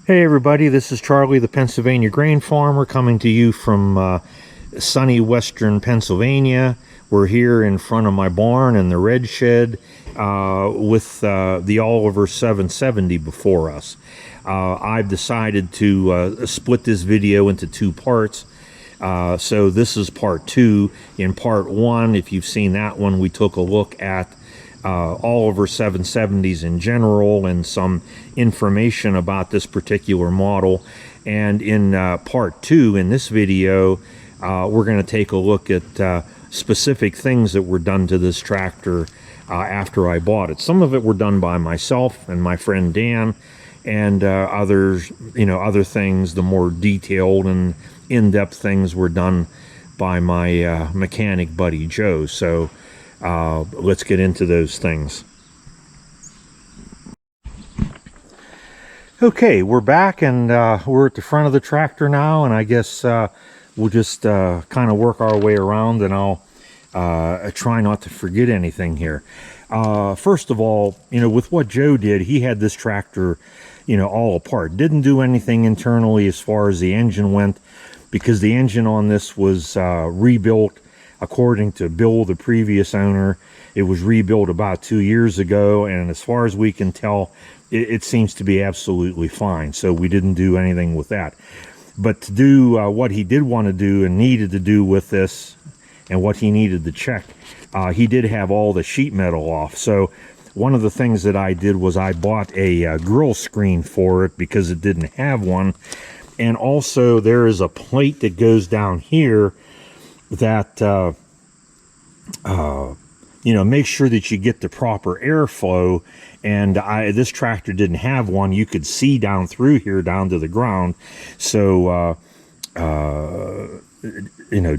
Hey everybody, this is Charlie, the Pennsylvania grain farmer, coming to you from sunny western Pennsylvania. We're here in front of my barn in the red shed with the Oliver 770 before us. I've decided to split this video into two parts. So this is part two. In part one, if you've seen that one, we took a look at Oliver 770s in general and some information about this particular model. And in part two, in this video, we're going to take a look at specific things that were done to this tractor after I bought it. Some of it were done by myself and my friend Dan, and others, other things, the more detailed and in-depth things, were done by my mechanic buddy Joe. So let's get into those things. Okay, we're back, and we're at the front of the tractor now, and I guess we'll just kind of work our way around, and I'll try not to forget anything here. First of all, with what Joe did, he had this tractor, all apart. Didn't do anything internally as far as the engine went, because the engine on this was rebuilt according to Bill, the previous owner. It was rebuilt about 2 years ago, and as far as we can tell, it seems to be absolutely fine. So we didn't do anything with that. But to do what he did want to do and needed to do with this, and what he needed to check, he did have all the sheet metal off. So one of the things that I did was I bought a grill screen for it because it didn't have one. And also there is a plate that goes down here that make sure that you get the proper airflow. And this tractor didn't have one. You could see down through here down to the ground. So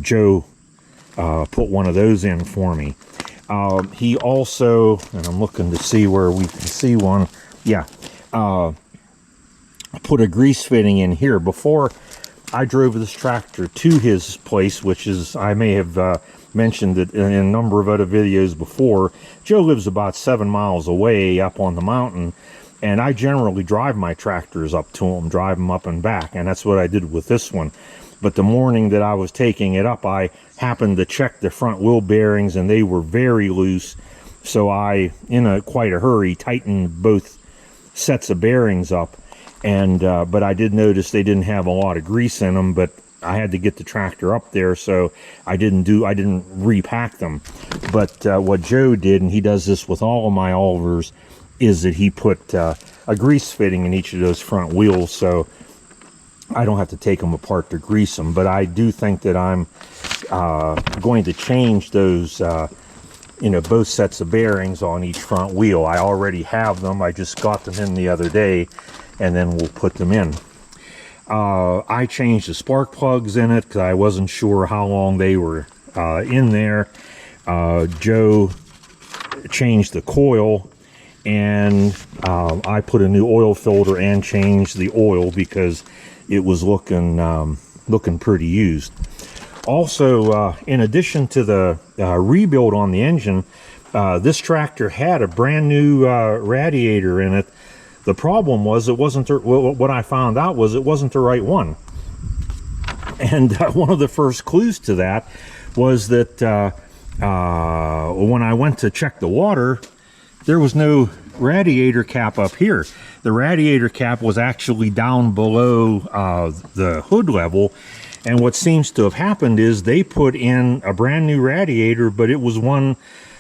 Joe put one of those in for me. He also, and I'm looking to see where we can see one, put a grease fitting in here. Before I drove this tractor to his place, which is, I may have mentioned it in a number of other videos before, Joe lives about 7 miles away up on the mountain, and I generally drive my tractors up to him, drive them up and back, and that's what I did with this one. But the morning that I was taking it up, I happened to check the front wheel bearings, and they were very loose, so I, in quite a hurry, tightened both sets of bearings up. And but I did notice they didn't have a lot of grease in them, but I had to get the tractor up there, so I didn't repack them. But what Joe did, and he does this with all of my Olivers, is that he put a grease fitting in each of those front wheels, so I don't have to take them apart to grease them. But I do think that I'm going to change those both sets of bearings on each front wheel. I already have them. I just got them in the other day, and then we'll put them in. I changed the spark plugs in it because I wasn't sure how long they were in there. Joe changed the coil, and I put a new oil filter and changed the oil because it was looking pretty used. Also, in addition to the rebuild on the engine, this tractor had a brand new radiator in it. The problem was it wasn't, what I found out was it wasn't the right one. And one of the first clues to that was that when I went to check the water, there was no radiator cap up here. The radiator cap was actually down below the hood level. And what seems to have happened is they put in a brand new radiator, but it was one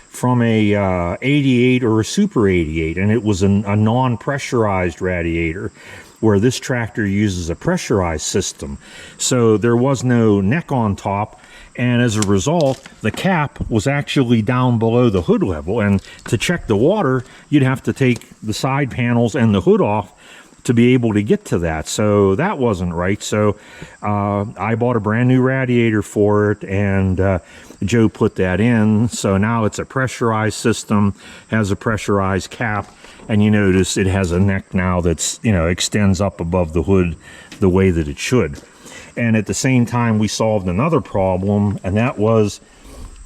from a 88 or a Super 88, and it was a non-pressurized radiator, where this tractor uses a pressurized system. So there was no neck on top, and as a result, the cap was actually down below the hood level. And to check the water, you'd have to take the side panels and the hood off to be able to get to that. So that wasn't right. So I bought a brand new radiator for it, and Joe put that in. So now it's a pressurized system, has a pressurized cap, and you notice it has a neck now that's, extends up above the hood the way that it should. And at the same time, we solved another problem, and that was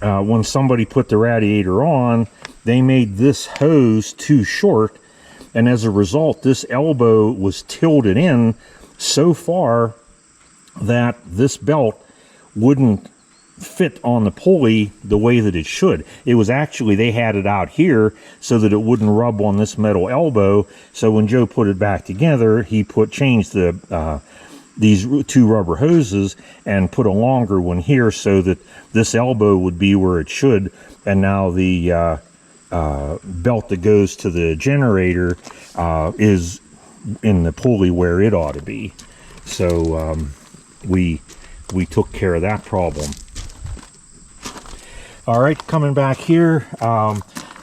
when somebody put the radiator on, they made this hose too short, And as a result, this elbow was tilted in so far that this belt wouldn't fit on the pulley the way that it should. It was actually, they had it out here so that it wouldn't rub on this metal elbow. So when Joe put it back together, he changed the these two rubber hoses and put a longer one here so that this elbow would be where it should. And now the belt that goes to the generator is in the pulley where it ought to be. So we took care of that problem. All right, coming back here,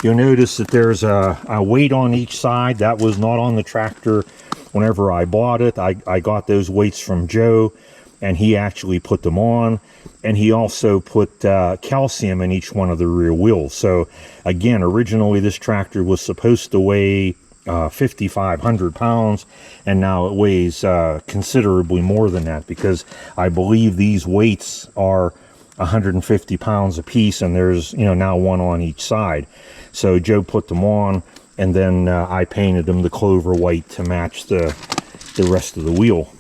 you'll notice that there's a weight on each side. That was not on the tractor whenever I bought it. I got those weights from Joe, and he actually put them on. And he also put calcium in each one of the rear wheels. So again, originally this tractor was supposed to weigh 5,500 pounds, and now it weighs considerably more than that, because I believe these weights are 150 pounds a piece, and there's, you know, now one on each side. So Joe put them on, and then I painted them the clover white to match the rest of the wheel.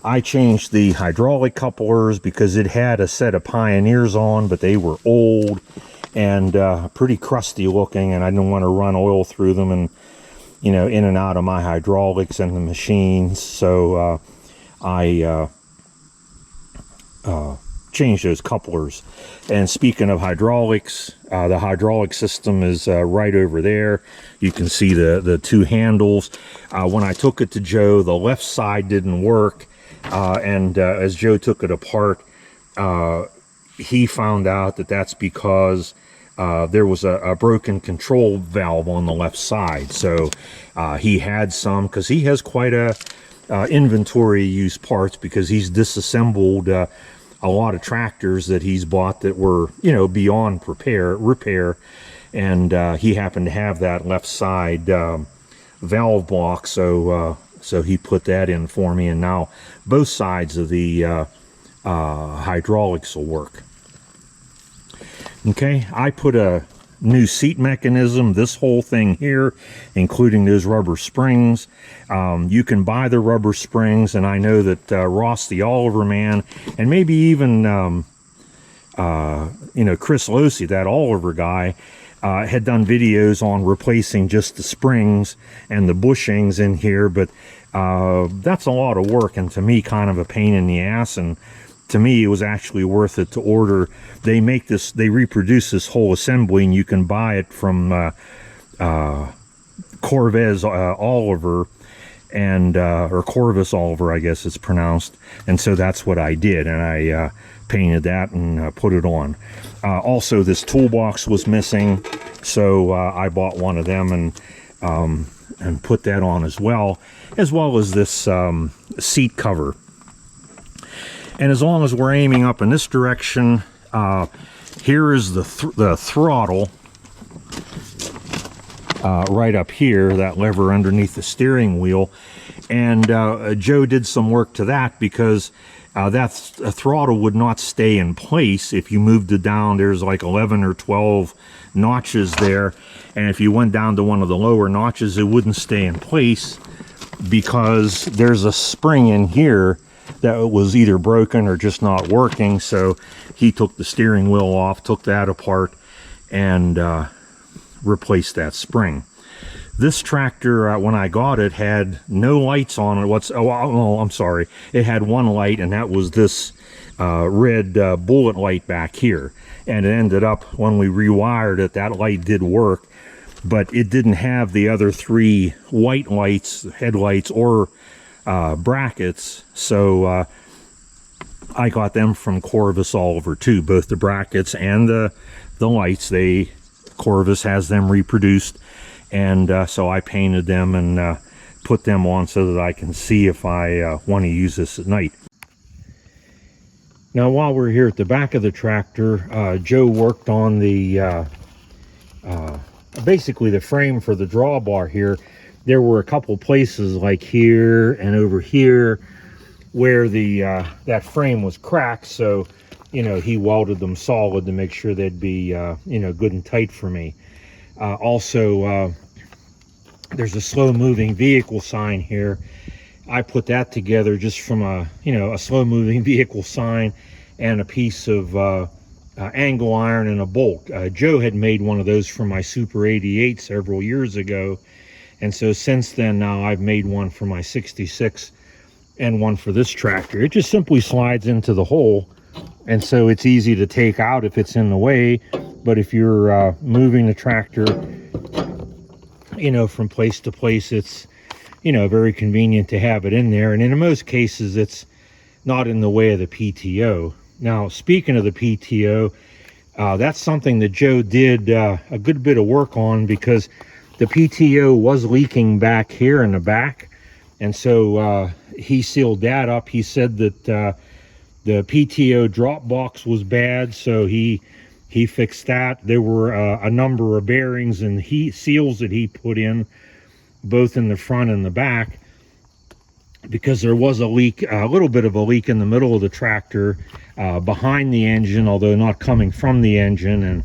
I changed the hydraulic couplers because it had a set of Pioneers on, but they were old and pretty crusty looking, and I didn't want to run oil through them and, you know, in and out of my hydraulics and the machines. So I change those couplers. And speaking of hydraulics, the hydraulic system is right over there. You can see the two handles. When I took it to Joe, the left side didn't work, and as Joe took it apart, he found out that that's because there was a broken control valve on the left side. So he had some, because he has quite a inventory of used parts, because he's disassembled a lot of tractors that he's bought that were, you know, beyond repair, and he happened to have that left side valve block, so he put that in for me, and now both sides of the hydraulics will work. Okay, I put a new seat mechanism, this whole thing here, including those rubber springs. You can buy the rubber springs, and I know that Ross the Oliver man, and maybe even you know, Chris Losey, that Oliver guy, had done videos on replacing just the springs and the bushings in here, but that's a lot of work, and to me kind of a pain in the ass. And to me, it was actually worth it to order. They make this, they reproduce this whole assembly, and you can buy it from Corvez Oliver, and or Corvus Oliver, I guess it's pronounced. And so that's what I did, and I painted that and put it on. Also, this toolbox was missing, so I bought one of them and put that on as well as this seat cover. And as long as we're aiming up in this direction, here is the throttle right up here, that lever underneath the steering wheel. And Joe did some work to that, because that throttle would not stay in place if you moved it down. There's like 11 or 12 notches there, and if you went down to one of the lower notches, it wouldn't stay in place, because there's a spring in here that was either broken or just not working. So he took the steering wheel off, took that apart, and replaced that spring. This tractor, when I got it, had no lights on it. I'm sorry. It had one light, and that was this red bullet light back here. And it ended up, when we rewired it, that light did work, but it didn't have the other three white lights, headlights, or brackets. So I got them from Corvus Oliver too, both the brackets and the lights. Corvus has them reproduced, and so I painted them and put them on so that I can see if I want to use this at night. Now, while we're here at the back of the tractor, Joe worked on the basically the frame for the drawbar here. There were a couple places like here and over here where the that frame was cracked, so you know, he welded them solid to make sure they'd be you know, good and tight for me. Also, there's a slow moving vehicle sign here. I put that together just from a slow moving vehicle sign and a piece of angle iron and a bolt. Joe had made one of those for my Super 88 several years ago, and so since then now I've made one for my 66 and one for this tractor. It just simply slides into the hole, and so it's easy to take out if it's in the way. But if you're moving the tractor, from place to place, it's very convenient to have it in there. And in most cases, it's not in the way of the PTO. Now, speaking of the PTO, that's something that Joe did a good bit of work on, because the PTO was leaking back here in the back. And so he sealed that up. He said that the PTO drop box was bad, so he fixed that. There were a number of bearings and seals that he put in, both in the front and the back, because there was a leak, a little bit of a leak in the middle of the tractor behind the engine, although not coming from the engine,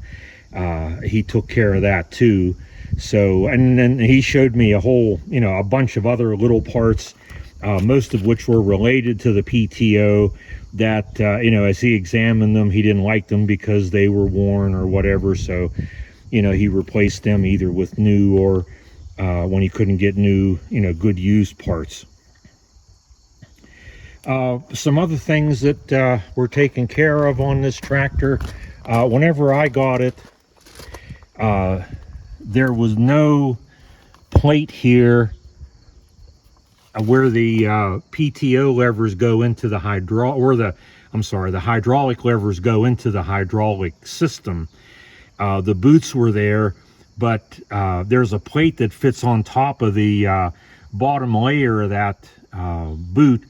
and he took care of that too. So, and then he showed me a bunch of other little parts, most of which were related to the PTO, that as he examined them, he didn't like them because they were worn or whatever. So he replaced them either with new, or when he couldn't get new good used parts. Some other things that were taken care of on this tractor. Whenever I got it, there was no plate here where the PTO levers go into the the hydraulic levers go into the hydraulic system. The boots were there, but there's a plate that fits on top of the bottom layer of that boot,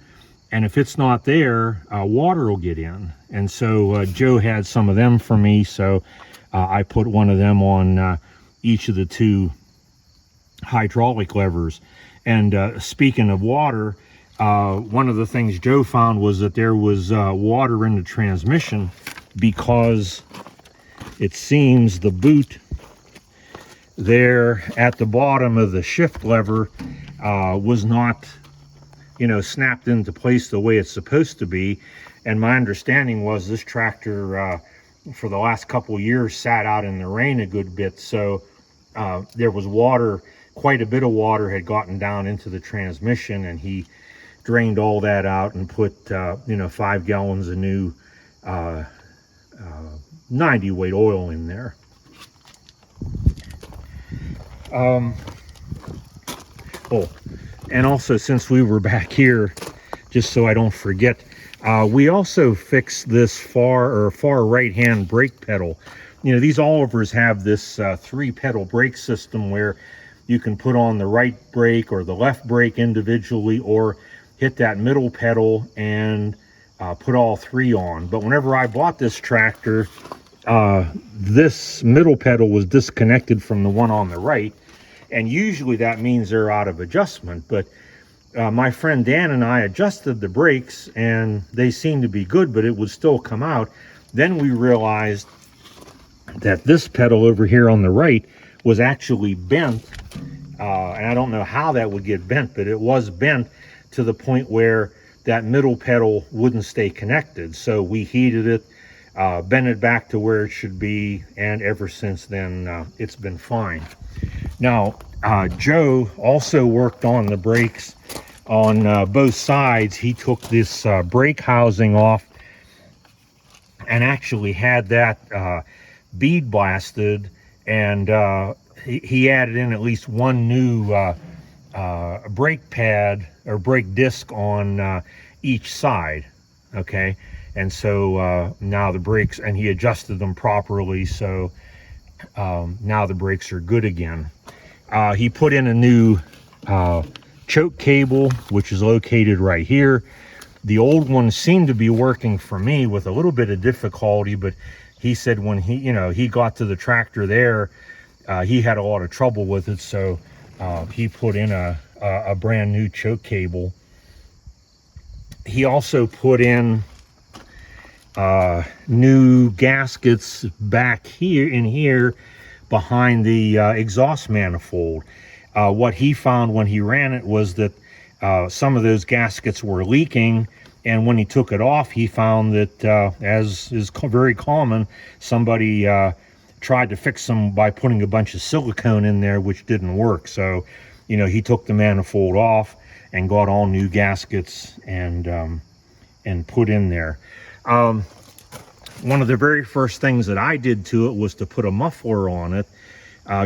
and if it's not there, water will get in. And so Joe had some of them for me, so I put one of them on each of the two hydraulic levers. And speaking of water, one of the things Joe found was that there was water in the transmission, because it seems the boot there at the bottom of the shift lever was not snapped into place the way it's supposed to be. And my understanding was this tractor for the last couple of years sat out in the rain a good bit, so there was water. Quite a bit of water had gotten down into the transmission, and he drained all that out and put 5 gallons of new 90 weight oil in there. And also, since we were back here, just so I don't forget, we also fixed this far right hand brake pedal. These Olivers have this 3-pedal brake system where you can put on the right brake or the left brake individually, or hit that middle pedal and put all 3 on. But whenever I bought this tractor, this middle pedal was disconnected from the one on the right, and usually that means they're out of adjustment. But my friend Dan and I adjusted the brakes, and they seemed to be good, but it would still come out. Then we realized that this pedal over here on the right was actually bent, and I don't know how that would get bent, but it was bent to the point where that middle pedal wouldn't stay connected. So we heated it, bent it back to where it should be, and ever since then it's been fine. Now Joe also worked on the brakes on both sides. He took this brake housing off and actually had that bead blasted, and he added in at least one new brake pad or brake disc on each side. Okay, and so now the brakes, and he adjusted them properly, so now the brakes are good again. He put in a new choke cable, which is located right here. The old one seemed to be working for me with a little bit of difficulty, but he said when he got to the tractor there, he had a lot of trouble with it, so he put in a brand new choke cable. He also put in new gaskets back here behind the exhaust manifold. What he found when he ran it was that some of those gaskets were leaking, and when he took it off, he found that, as is very common, somebody tried to fix them by putting a bunch of silicone in there, which didn't work. So, you know, he took the manifold off and got all new gaskets and put in there. One of the very first things that I did to it was to put a muffler on it.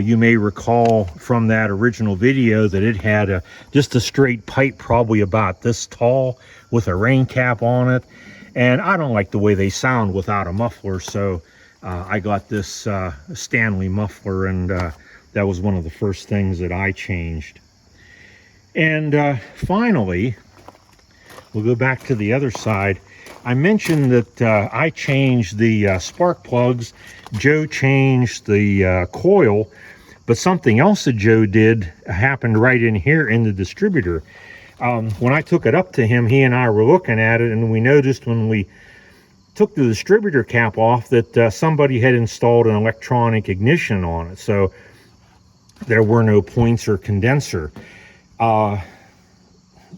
You may recall from that original video that it had just a straight pipe, probably about this tall, with a rain cap on it. And I don't like the way they sound without a muffler, so I got this Stanley muffler, and that was one of the first things that I changed. And finally, we'll go back to the other side. I mentioned that I changed the spark plugs. Joe changed the coil, but something else that Joe did happened right in here in the distributor. When I took it up to him, he and I were looking at it, and we noticed when we took the distributor cap off that somebody had installed an electronic ignition on it, so there were no points or condenser. I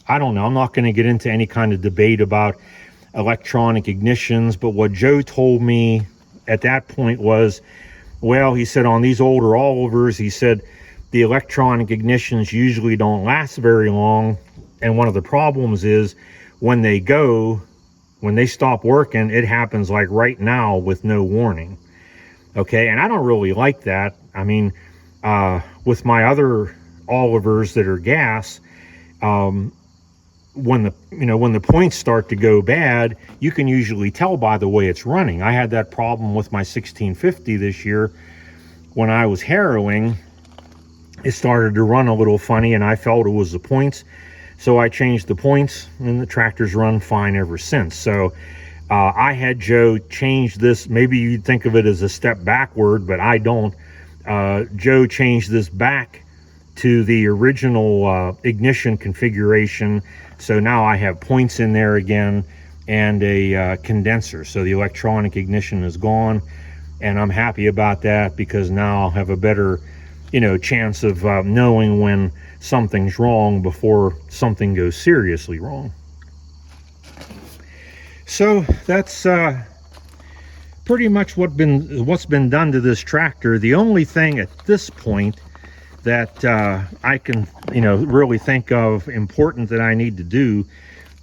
don't know, I'm not going to get into any kind of debate about electronic ignitions, but what Joe told me at that point was, well, he said on these older Olivers, he said the electronic ignitions usually don't last very long, and one of the problems is when they stop working, it happens like right now with no warning. Okay, and I don't really like that. I mean, with my other Olivers that are gas, when the points start to go bad, you can usually tell by the way it's running. I had that problem with my 1650 this year. When I was harrowing, it started to run a little funny, and I felt it was the points. So I changed the points, and the tractor's run fine ever since. So I had Joe change this. Maybe you'd think of it as a step backward, but I don't. Joe changed this back to the original ignition configuration. So now I have points in there again and a condenser. So the electronic ignition is gone, and I'm happy about that, because now I'll have a better, chance of knowing when something's wrong before something goes seriously wrong. So that's pretty much what's been done to this tractor. The only thing at this point that I can really think of important that I need to do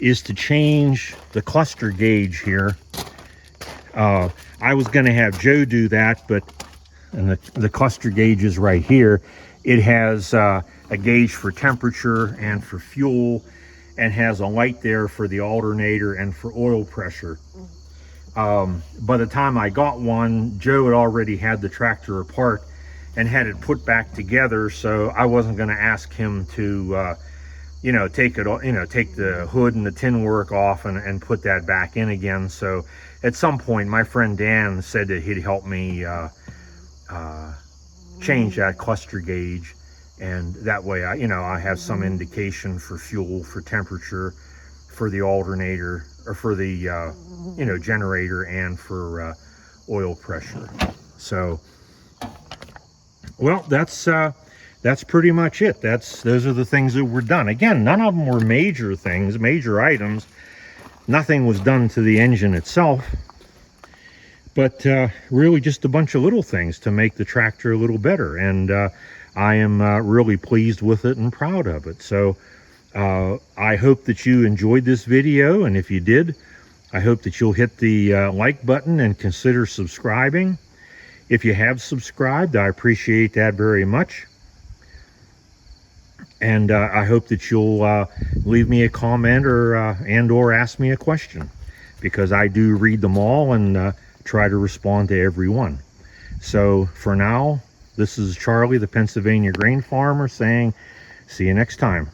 is to change the cluster gauge here. I was going to have Joe do that, but the cluster gauge is right here. It has a gauge for temperature and for fuel, and has a light there for the alternator and for oil pressure. By the time I got one, Joe had already had the tractor apart and had it put back together, so I wasn't going to ask him to take the hood and the tin work off and put that back in again. So at some point, my friend Dan said that he'd help me change that cluster gauge, and that way I have some indication for fuel, for temperature, for the alternator, or for the generator, and for oil pressure. So, well, that's pretty much it. Those are the things that were done. Again, none of them were major things, major items. Nothing was done to the engine itself, but really just a bunch of little things to make the tractor a little better. And I am really pleased with it and proud of it. So I hope that you enjoyed this video, and if you did, I hope that you'll hit the like button and consider subscribing. If you have subscribed, I appreciate that very much. And I hope that you'll leave me a comment or ask me a question, because I do read them all and try to respond to every one. So for now, this is Charlie, the Pennsylvania grain farmer, saying see you next time.